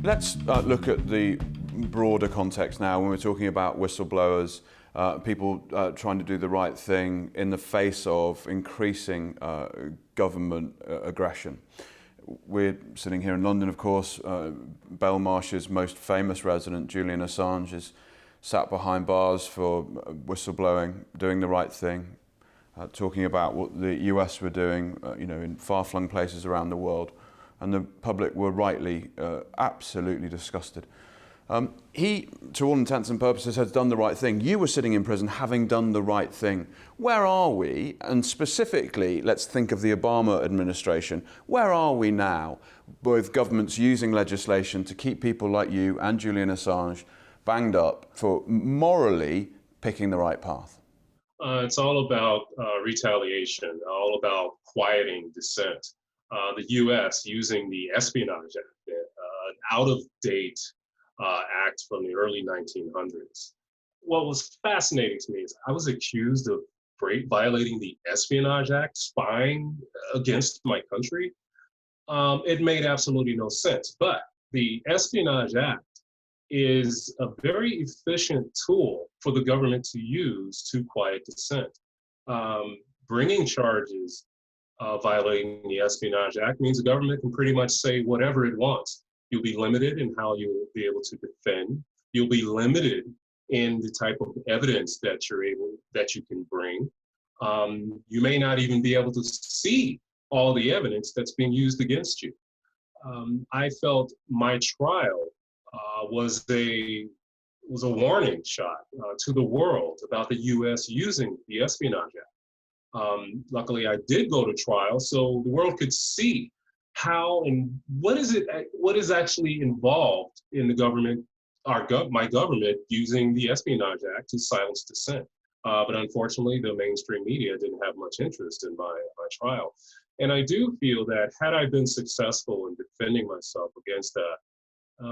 Let's look at the broader context now when we're talking about whistleblowers, people trying to do the right thing in the face of increasing government aggression. We're sitting here in London, of course. Belmarsh's most famous resident, Julian Assange, is sat behind bars for whistleblowing, doing the right thing, talking about what the US were doing, in far-flung places around the world, and the public were rightly, absolutely disgusted. He, to all intents and purposes, has done the right thing. You were sitting in prison having done the right thing. Where are we? And specifically, let's think of the Obama administration. Where are we now with governments using legislation to keep people like you and Julian Assange banged up for morally picking the right path? It's all about retaliation, all about quieting dissent. The U.S. using the Espionage Act, an out-of-date act from the early 1900s. What was fascinating to me is I was accused of violating the Espionage Act, spying against my country. It made absolutely no sense. But the Espionage Act is a very efficient tool for the government to use to quiet dissent. Bringing charges violating the Espionage Act means the government can pretty much say whatever it wants. You'll be limited in how you'll be able to defend. You'll be limited in the type of evidence that you can bring. You may not even be able to see all the evidence that's being used against you. I felt my trial was a warning shot to the world about the U.S. using the Espionage Act. Luckily, I did go to trial, so the world could see how and what is actually involved in the government, my government using the Espionage Act to silence dissent. But unfortunately, the mainstream media didn't have much interest in my trial. And I do feel that had I been successful in defending myself against that,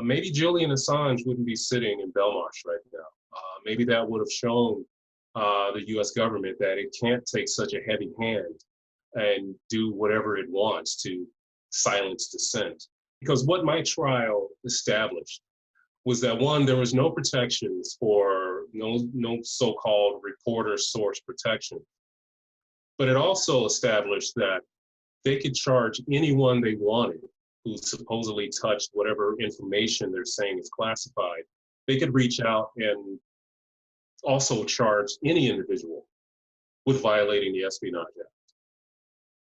maybe Julian Assange wouldn't be sitting in Belmarsh right now. Maybe that would have shown the US government that it can't take such a heavy hand and do whatever it wants to silence dissent. Because what my trial established was that, one, there was no protections for no so-called reporter source protection. But it also established that they could charge anyone they wanted who supposedly touched whatever information they're saying is classified. They could reach out and also charge any individual with violating the Espionage Act.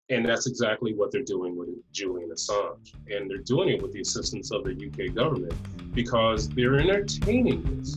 And that's exactly what they're doing with Julian Assange. And they're doing it with the assistance of the UK government because they're entertaining this.